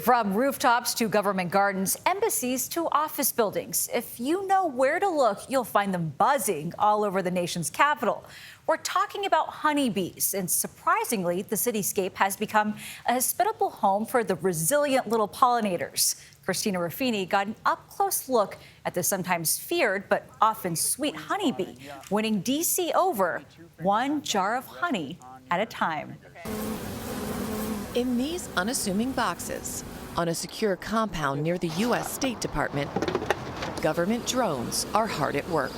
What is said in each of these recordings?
From rooftops to government gardens, embassies to office buildings. If you know where to look, you'll find them buzzing all over the nation's capital. We're talking about honeybees, and surprisingly, the cityscape has become a hospitable home for the resilient little pollinators. Christina Ruffini got an up-close look at the sometimes feared but often sweet honeybee, winning D.C. over one jar of honey at a time. In these unassuming boxes, on a secure compound near the U.S. State Department, government drones are hard at work.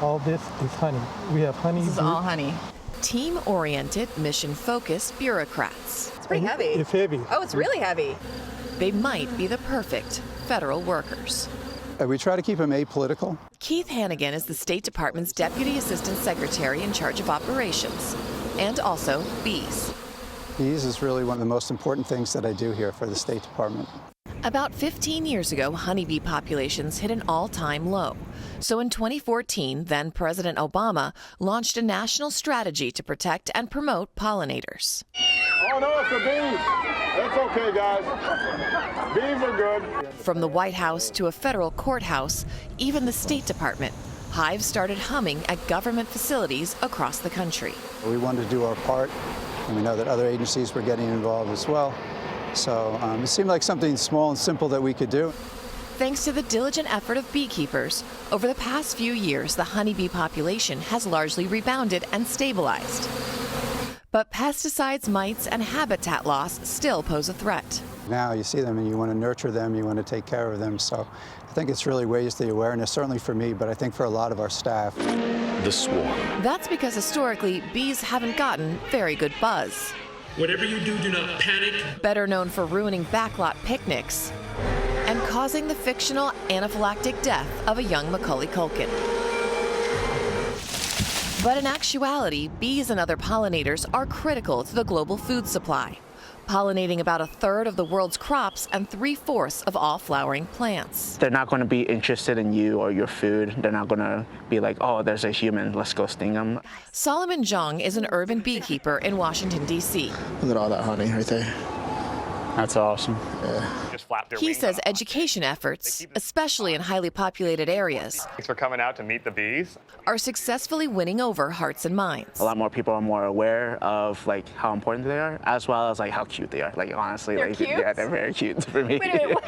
All this is honey. We have honey. This is all honey. Team-oriented, mission-focused bureaucrats. It's pretty heavy. It's heavy. Oh, it's really heavy. They might be the perfect federal workers. We try to keep them apolitical. Keith Hannigan is the State Department's Deputy Assistant Secretary in charge of operations, and also bees. Bees is really one of the most important things that I do here for the State Department. About 15 years ago, honeybee populations hit an all-time low. So in 2014, then President Obama launched a national strategy to protect and promote pollinators. Oh no, it's the bees. That's okay, guys. Bees are good. From the White House to a federal courthouse, even the State Department, hives started humming at government facilities across the country. We wanted to do our part, and we know that other agencies were getting involved as well. So it seemed like something small and simple that we could do. Thanks to the diligent effort of beekeepers, over the past few years, the honeybee population has largely rebounded and stabilized. But pesticides, mites, and habitat loss still pose a threat. Now you see them and you want to nurture them, you want to take care of them. So I think it's really raised the awareness, certainly for me, but I think for a lot of our staff. The swarm. That's because historically, bees haven't gotten very good buzz. Whatever you do not panic. Better known for ruining backlot picnics and causing the fictional anaphylactic death of a young Macaulay Culkin. But in actuality, bees and other pollinators are critical to the global food supply, pollinating about a third of the world's crops and 3/4 of all flowering plants. They're not going to be interested in you or your food. They're not going to be like, oh, there's a human, let's go sting them. Solomon Jong is an urban beekeeper in Washington, D.C. Look at all that honey right there. That's awesome. Yeah. He says education efforts, especially in highly populated areas, Thanks for coming out to meet the bees. are successfully winning over hearts and minds. A lot more people are more aware of like how important they are, as well as like how cute they are. Like honestly, They're like cute? yeah, they're very cute for me. Wait a minute.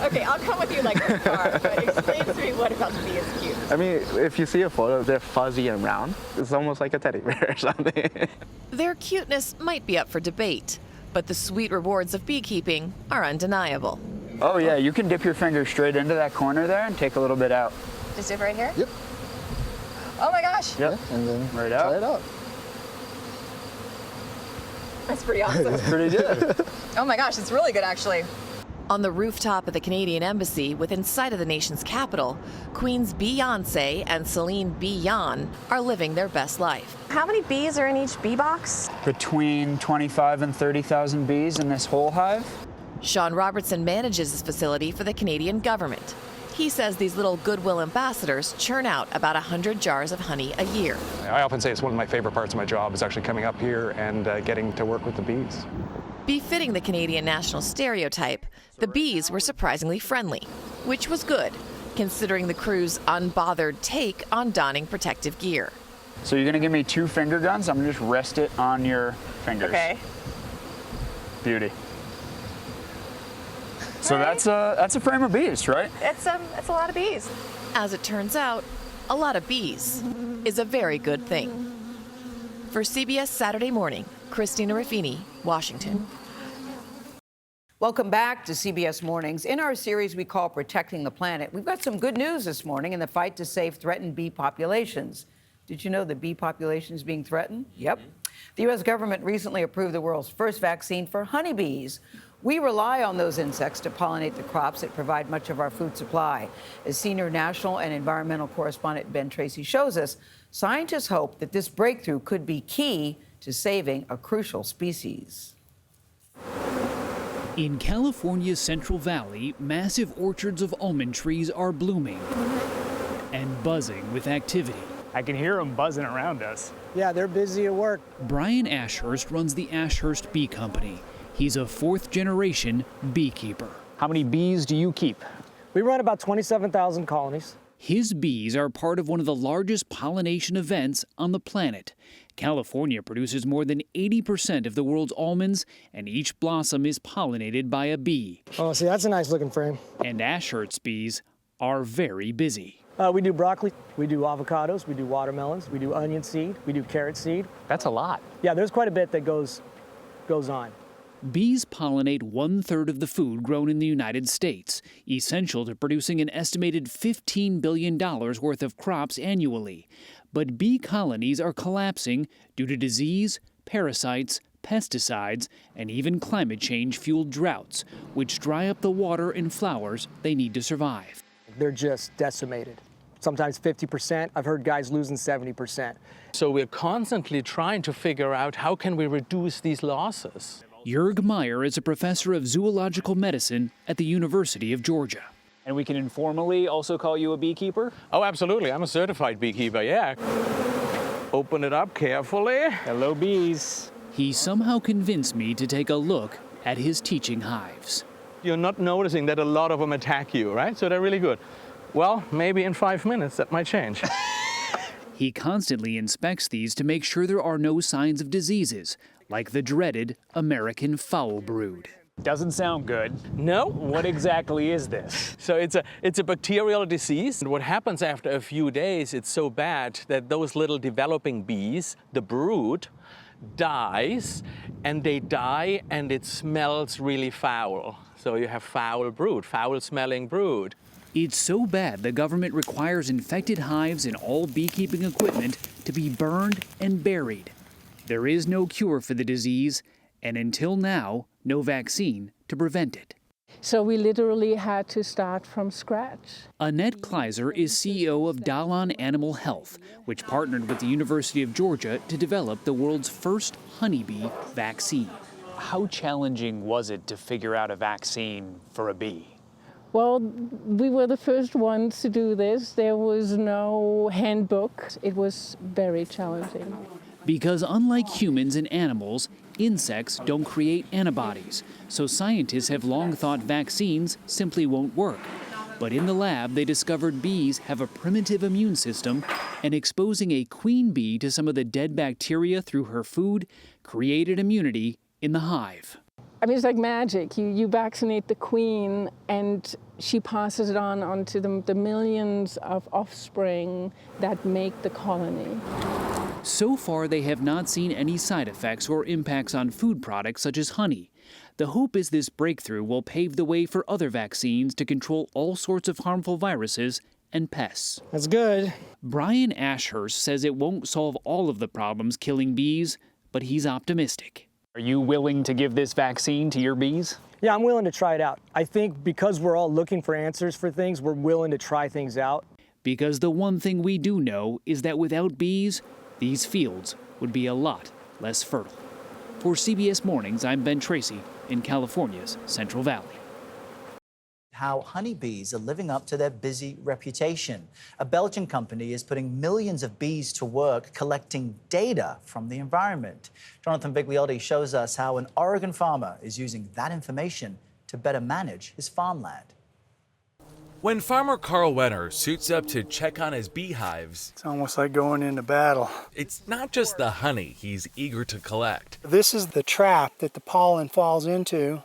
Okay, I'll come with you like this far, but explain to me what about the bee is cute. I mean, if you see a photo, they're fuzzy and round. It's almost like a teddy bear or something. Their cuteness might be up for debate, but the sweet rewards of beekeeping are undeniable. Oh yeah, you can dip your finger straight into that corner there and take a little bit out. Just dip right here? Yep. Oh my gosh. Yep. And then Right try out. it out. That's pretty awesome. Pretty good. Oh my gosh, it's really good actually. On the rooftop of the Canadian Embassy within sight of the nation's capital, Queens Beyoncé and Celine Dion are living their best life. How many bees are in each bee box? Between 25 and 30,000 bees in this whole hive. Sean Robertson manages this facility for the Canadian government. He says these little goodwill ambassadors churn out about 100 jars of honey a year. I often say it's one of my favorite parts of my job is actually coming up here and getting to work with the bees. Befitting the Canadian national stereotype, the bees were surprisingly friendly, which was good, considering the crew's unbothered take on donning protective gear. So you're gonna give me 2 finger guns. I'm gonna just rest it on your fingers. Okay. Beauty. So that's a frame of bees, right? It's a lot of bees. As it turns out, a lot of bees is a very good thing. For CBS Saturday Morning, Christina Ruffini, Washington. Welcome back to CBS Mornings. In our series we call Protecting the Planet, we've got some good news this morning in the fight to save threatened bee populations. Did you know the bee population is being threatened? Yep. The U.S. government recently approved the world's first vaccine for honeybees. We rely on those insects to pollinate the crops that provide much of our food supply. As senior national and environmental correspondent Ben Tracy shows us, scientists hope that this breakthrough could be key to saving a crucial species. In California's Central Valley, massive orchards of almond trees are blooming and buzzing with activity. I can hear them buzzing around us. Yeah, they're busy at work. Brian Ashurst runs the Ashurst Bee Company. He's a fourth-generation beekeeper. How many bees do you keep? We run about 27,000 colonies. His bees are part of one of the largest pollination events on the planet. California produces more than 80% of the world's almonds, and each blossom is pollinated by a bee. Oh, see, that's a nice looking frame. And Ashurst's bees are very busy. We do broccoli, we do avocados, we do watermelons, we do onion seed, we do carrot seed. That's a lot. Yeah, there's quite a bit that goes on. Bees pollinate 1/3 of the food grown in the United States, essential to producing an estimated $15 billion worth of crops annually. But bee colonies are collapsing due to disease, parasites, pesticides, and even climate change-fueled droughts, which dry up the water and flowers they need to survive. They're just decimated. Sometimes 50%. I've heard guys losing 70%. So we're constantly trying to figure out how can we reduce these losses. Jörg Meyer is a professor of zoological medicine at the University of Georgia. And we can informally also call you a beekeeper? Oh, absolutely. I'm a certified beekeeper, yeah. Open it up carefully. Hello, bees. He somehow convinced me to take a look at his teaching hives. You're not noticing that a lot of them attack you, right? So they're really good. Well, maybe in 5 minutes that might change. He constantly inspects these to make sure there are no signs of diseases, like the dreaded American foul brood. Doesn't sound good. No. What exactly is this? So it's a bacterial disease. And what happens after a few days, it's so bad that those little developing bees, the brood, dies, and they die and it smells really foul. So you have foul brood, foul-smelling brood. It's so bad the government requires infected hives and all beekeeping equipment to be burned and buried. There is no cure for the disease, and until now, no vaccine to prevent it. So we literally had to start from scratch. Annette Kleiser is CEO of Dalan Animal Health, which partnered with the University of Georgia to develop the world's first honeybee vaccine. How challenging was it to figure out a vaccine for a bee? Well, we were the first ones to do this. There was no handbook. It was very challenging. Because unlike humans and animals, insects don't create antibodies, so scientists have long thought vaccines simply won't work. But in the lab, they discovered bees have a primitive immune system, and exposing a queen bee to some of the dead bacteria through her food created immunity in the hive. I mean, it's like magic. You vaccinate the queen, and she passes it on to the millions of offspring that make the colony. So far, they have not seen any side effects or impacts on food products such as honey. The hope is this breakthrough will pave the way for other vaccines to control all sorts of harmful viruses and pests. That's good. Brian Ashurst says it won't solve all of the problems killing bees, but he's optimistic. Are you willing to give this vaccine to your bees? Yeah, I'm willing to try it out. I think because we're all looking for answers for things, we're willing to try things out. Because the one thing we do know is that without bees, these fields would be a lot less fertile. For CBS Mornings, I'm Ben Tracy in California's Central Valley. How honeybees are living up to their busy reputation. A Belgian company is putting millions of bees to work collecting data from the environment. Jonathan Vigliotti shows us how an Oregon farmer is using that information to better manage his farmland. When farmer Carl Wenner suits up to check on his beehives, it's almost like going into battle. It's not just the honey he's eager to collect. This is the trap that the pollen falls into,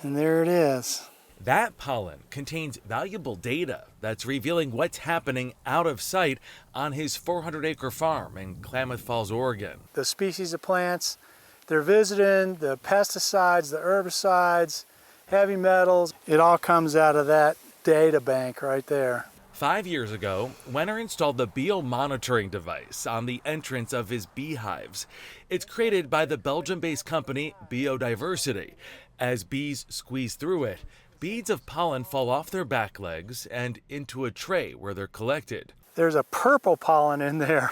and there it is. That pollen contains valuable data that's revealing what's happening out of sight on his 400-acre farm in Klamath Falls, Oregon. The species of plants they're visiting, the pesticides, the herbicides, heavy metals, it all comes out of that data bank right there. 5 years ago, Wenner installed the biomonitoring device on the entrance of his beehives. It's created by the Belgium-based company Biodiversity. As bees squeeze through it, beads of pollen fall off their back legs and into a tray where they're collected. There's a purple pollen in there,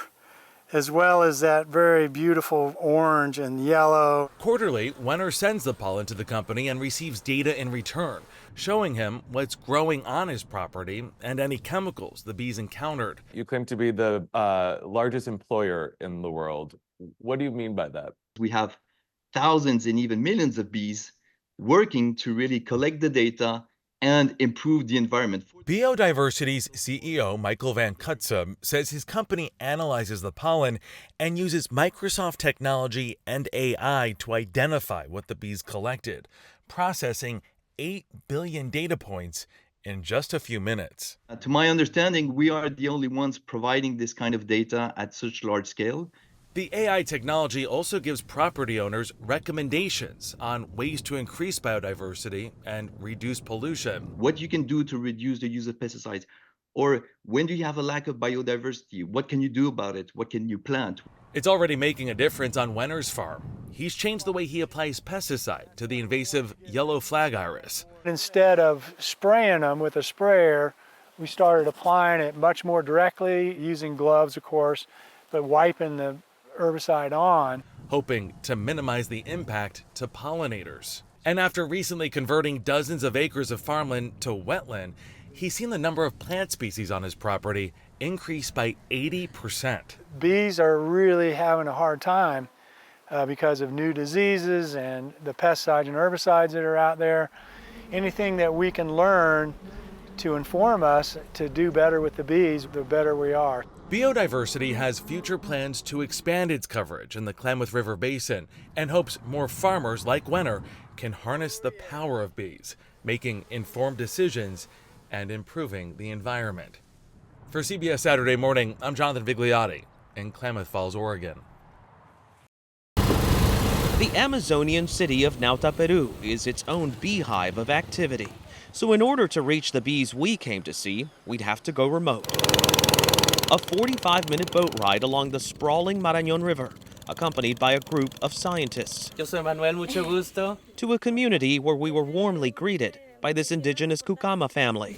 as well as that very beautiful orange and yellow. Quarterly, Wenner sends the pollen to the company and receives data in return, showing him what's growing on his property and any chemicals the bees encountered. You claim to be the largest employer in the world. What do you mean by that? We have thousands and even millions of bees working to really collect the data and improve the environment. Biodiversity's CEO, Michael Van Cutsum, says his company analyzes the pollen and uses Microsoft technology and AI to identify what the bees collected, processing 8 billion data points in just a few minutes. To my understanding, we are the only ones providing this kind of data at such large scale. The AI technology also gives property owners recommendations on ways to increase biodiversity and reduce pollution. What you can do to reduce the use of pesticides, or when do you have a lack of biodiversity, what can you do about it? What can you plant? It's already making a difference on Wenner's farm. He's changed the way he applies pesticide to the invasive yellow flag iris. Instead of spraying them with a sprayer, we started applying it much more directly, using gloves, of course, but wiping the herbicide on, hoping to minimize the impact to pollinators. And after recently converting dozens of acres of farmland to wetland, he's seen the number of plant species on his property increase by 80%. Bees are really having a hard time because of new diseases and the pesticides and herbicides that are out there. Anything that we can learn to inform us to do better with the bees, the better we are. Biodiversity has future plans to expand its coverage in the Klamath River Basin and hopes more farmers like Wenner can harness the power of bees, making informed decisions and improving the environment. For CBS Saturday Morning, I'm Jonathan Vigliotti in Klamath Falls, Oregon. The Amazonian city of Nauta, Peru is its own beehive of activity. So in order to reach the bees we came to see, we'd have to go remote. A 45-minute boat ride along the sprawling Marañón River, accompanied by a group of scientists. Yo soy Manuel, mucho gusto. To a community where we were warmly greeted by this indigenous Cucama family,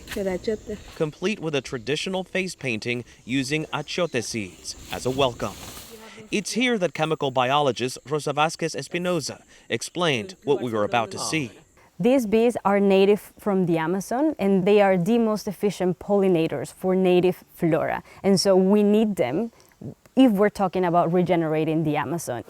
complete with a traditional face painting using achote seeds as a welcome. It's here that chemical biologist Rosa Vázquez Espinoza explained what we were about to see. These bees are native from the Amazon, and they are the most efficient pollinators for native flora. And so we need them if we're talking about regenerating the Amazon.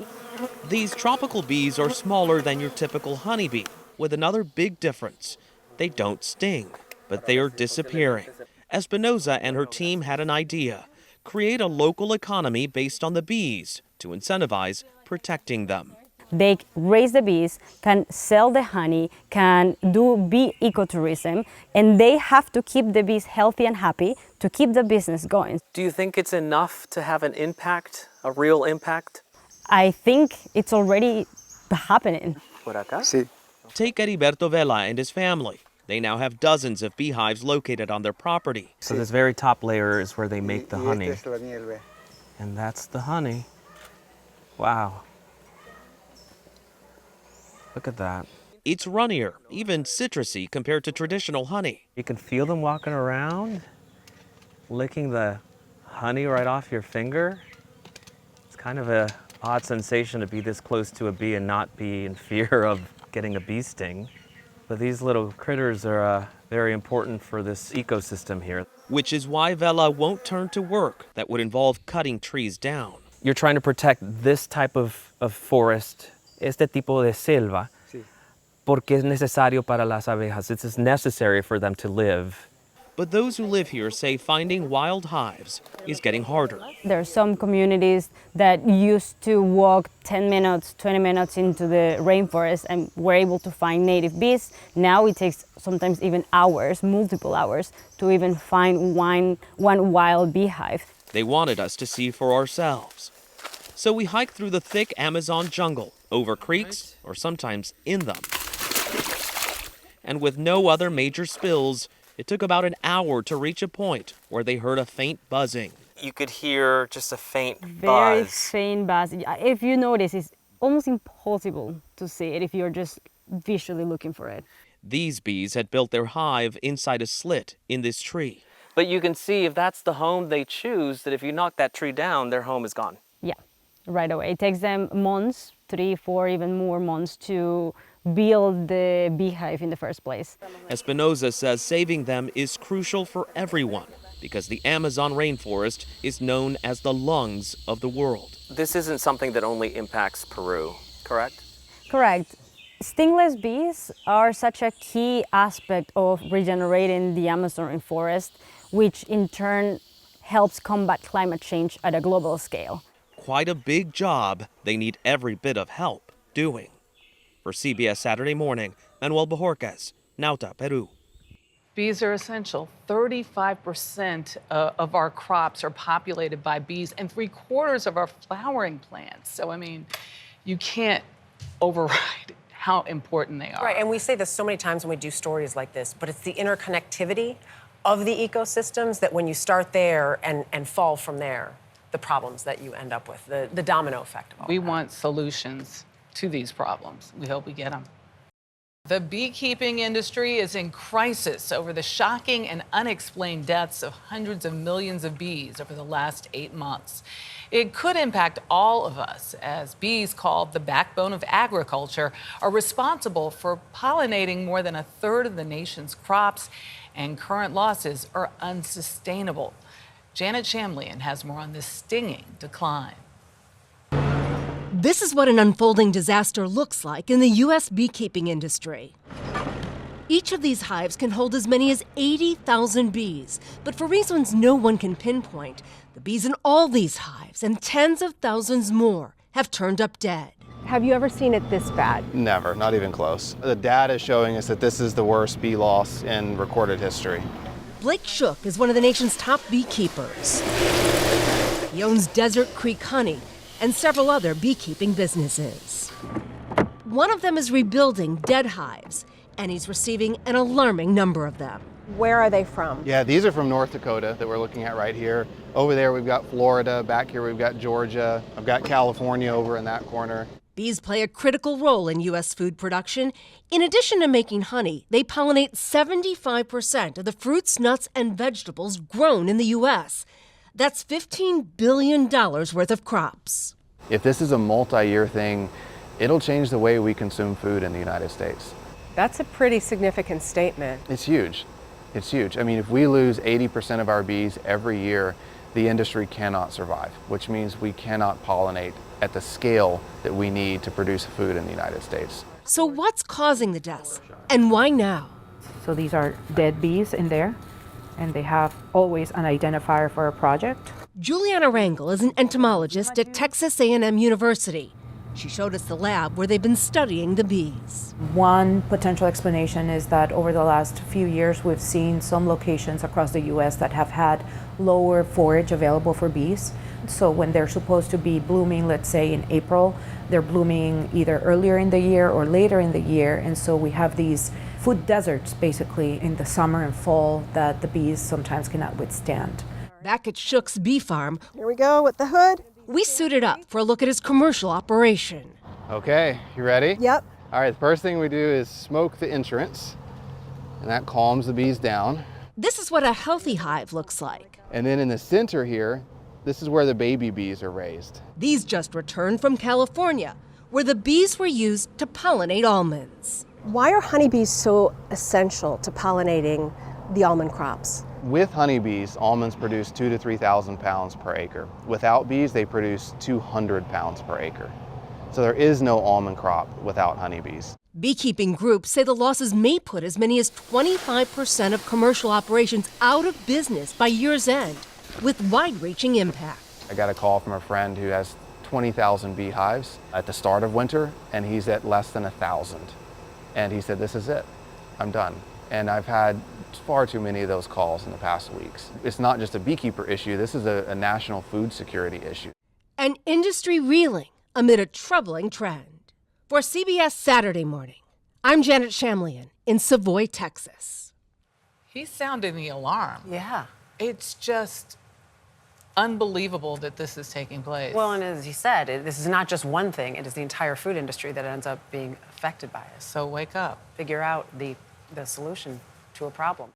These tropical bees are smaller than your typical honeybee, with another big difference. They don't sting, but they are disappearing. Espinoza and her team had an idea: create a local economy based on the bees to incentivize protecting them. They raise the bees, can sell the honey, can do bee ecotourism, and they have to keep the bees healthy and happy to keep the business going. Do you think it's enough to have an impact, a real impact? I think it's already happening. Por acá? Sí. Take Heriberto Vela and his family. They now have dozens of beehives located on their property. So this very top layer is where they make the honey. And that's the honey. Wow. Look at that. It's runnier, even citrusy compared to traditional honey. You can feel them walking around, licking the honey right off your finger. It's kind of an odd sensation to be this close to a bee and not be in fear of getting a bee sting. But these little critters are very important for this ecosystem here. Which is why Vela won't turn to work that would involve cutting trees down. You're trying to protect this type of forest, este tipo de selva, porque es necesario para las abejas. It's necessary for them to live. But those who live here say finding wild hives is getting harder. There are some communities that used to walk 10 minutes, 20 minutes into the rainforest and were able to find native bees. Now it takes sometimes even hours, multiple hours, to even find one wild beehive. They wanted us to see for ourselves. So we hiked through the thick Amazon jungle, over creeks, or sometimes in them. And with no other major spills, it took about an hour to reach a point where they heard a faint buzzing. You could hear just a faint Very buzz. faint buzz. If you notice, it's almost impossible to see it if you're just visually looking for it. These bees had built their hive inside a slit in this tree. But you can see if that's the home they choose, that if you knock that tree down, their home is gone. Yeah, right away. It takes them months, 3, 4, even more months to build the beehive in the first place. Espinoza says saving them is crucial for everyone because the Amazon rainforest is known as the lungs of the world. This isn't something that only impacts Peru, correct? Correct. Stingless bees are such a key aspect of regenerating the Amazon rainforest, which in turn helps combat climate change at a global scale. Quite a big job they need every bit of help doing. For CBS Saturday Morning, Manuel Bojorquez, Nauta, Peru. Bees are essential. 35% of our crops are populated by bees and 3/4 of our flowering plants. So, I mean, you can't override how important they are. Right, and we say this so many times when we do stories like this, but it's the interconnectivity of the ecosystems that when you start there and fall from there, the problems that you end up with, the domino effect of all We that. want solutions to these problems. We hope we get them. The beekeeping industry is in crisis over the shocking and unexplained deaths of hundreds of millions of bees over the last 8 months. It could impact all of us, as bees, called the backbone of agriculture, are responsible for pollinating more than 1/3 of the nation's crops, and current losses are unsustainable. Janet Shamlian has more on this stinging decline. This is what an unfolding disaster looks like in the U.S. beekeeping industry. Each of these hives can hold as many as 80,000 bees, but for reasons no one can pinpoint, the bees in all these hives and tens of thousands more have turned up dead. Have you ever seen it this bad? Never, not even close. The data is showing us that this is the worst bee loss in recorded history. Blake Shook is one of the nation's top beekeepers. He owns Desert Creek Honey and several other beekeeping businesses. One of them is rebuilding dead hives, and he's receiving an alarming number of them. Where are they from? Yeah, these are from North Dakota that we're looking at right here. Over there we've got Florida, back here we've got Georgia, I've got California over in that corner. Bees play a critical role in U.S. food production. In addition to making honey, they pollinate 75% of the fruits, nuts, and vegetables grown in the U.S. That's $15 billion worth of crops. If this is a multi-year thing, it'll change the way we consume food in the United States. That's a pretty significant statement. It's huge. It's huge. I mean, if we lose 80% of our bees every year, the industry cannot survive, which means we cannot pollinate at the scale that we need to produce food in the United States. So what's causing the deaths, and why now? So these are dead bees in there, and they have always an identifier for a project. Juliana Rangel is an entomologist at Texas A&M University. She showed us the lab where they've been studying the bees. One potential explanation is that over the last few years, we've seen some locations across the U.S. that have had lower forage available for bees. So when they're supposed to be blooming, let's say in April, they're blooming either earlier in the year or later in the year. And so we have these food deserts basically in the summer and fall that the bees sometimes cannot withstand. Back at Shook's bee farm, here we go with the hood. We suited up for a look at his commercial operation. Okay, you ready? Yep. All right, the first thing we do is smoke the entrance, and that calms the bees down. This is what a healthy hive looks like. And then in the center here, this is where the baby bees are raised. These just returned from California, where the bees were used to pollinate almonds. Why are honeybees so essential to pollinating the almond crops? With honeybees, almonds produce 2,000 to 3,000 pounds per acre. Without bees, they produce 200 pounds per acre. So there is no almond crop without honeybees. Beekeeping groups say the losses may put as many as 25% of commercial operations out of business by year's end, with wide-reaching impact. I got a call from a friend who has 20,000 beehives at the start of winter, and he's at less than 1,000. And he said, this is it, I'm done. And I've had far too many of those calls in the past weeks. It's not just a beekeeper issue, this is a national food security issue. An industry reeling amid a troubling trend. For CBS Saturday Morning, I'm Janet Shamlian in Savoy, Texas. He's sounding the alarm. Yeah. It's just unbelievable that this is taking place. Well, and as you said, this is not just one thing, it is the entire food industry that ends up being affected by it. So wake up. Figure out the solution to a problem.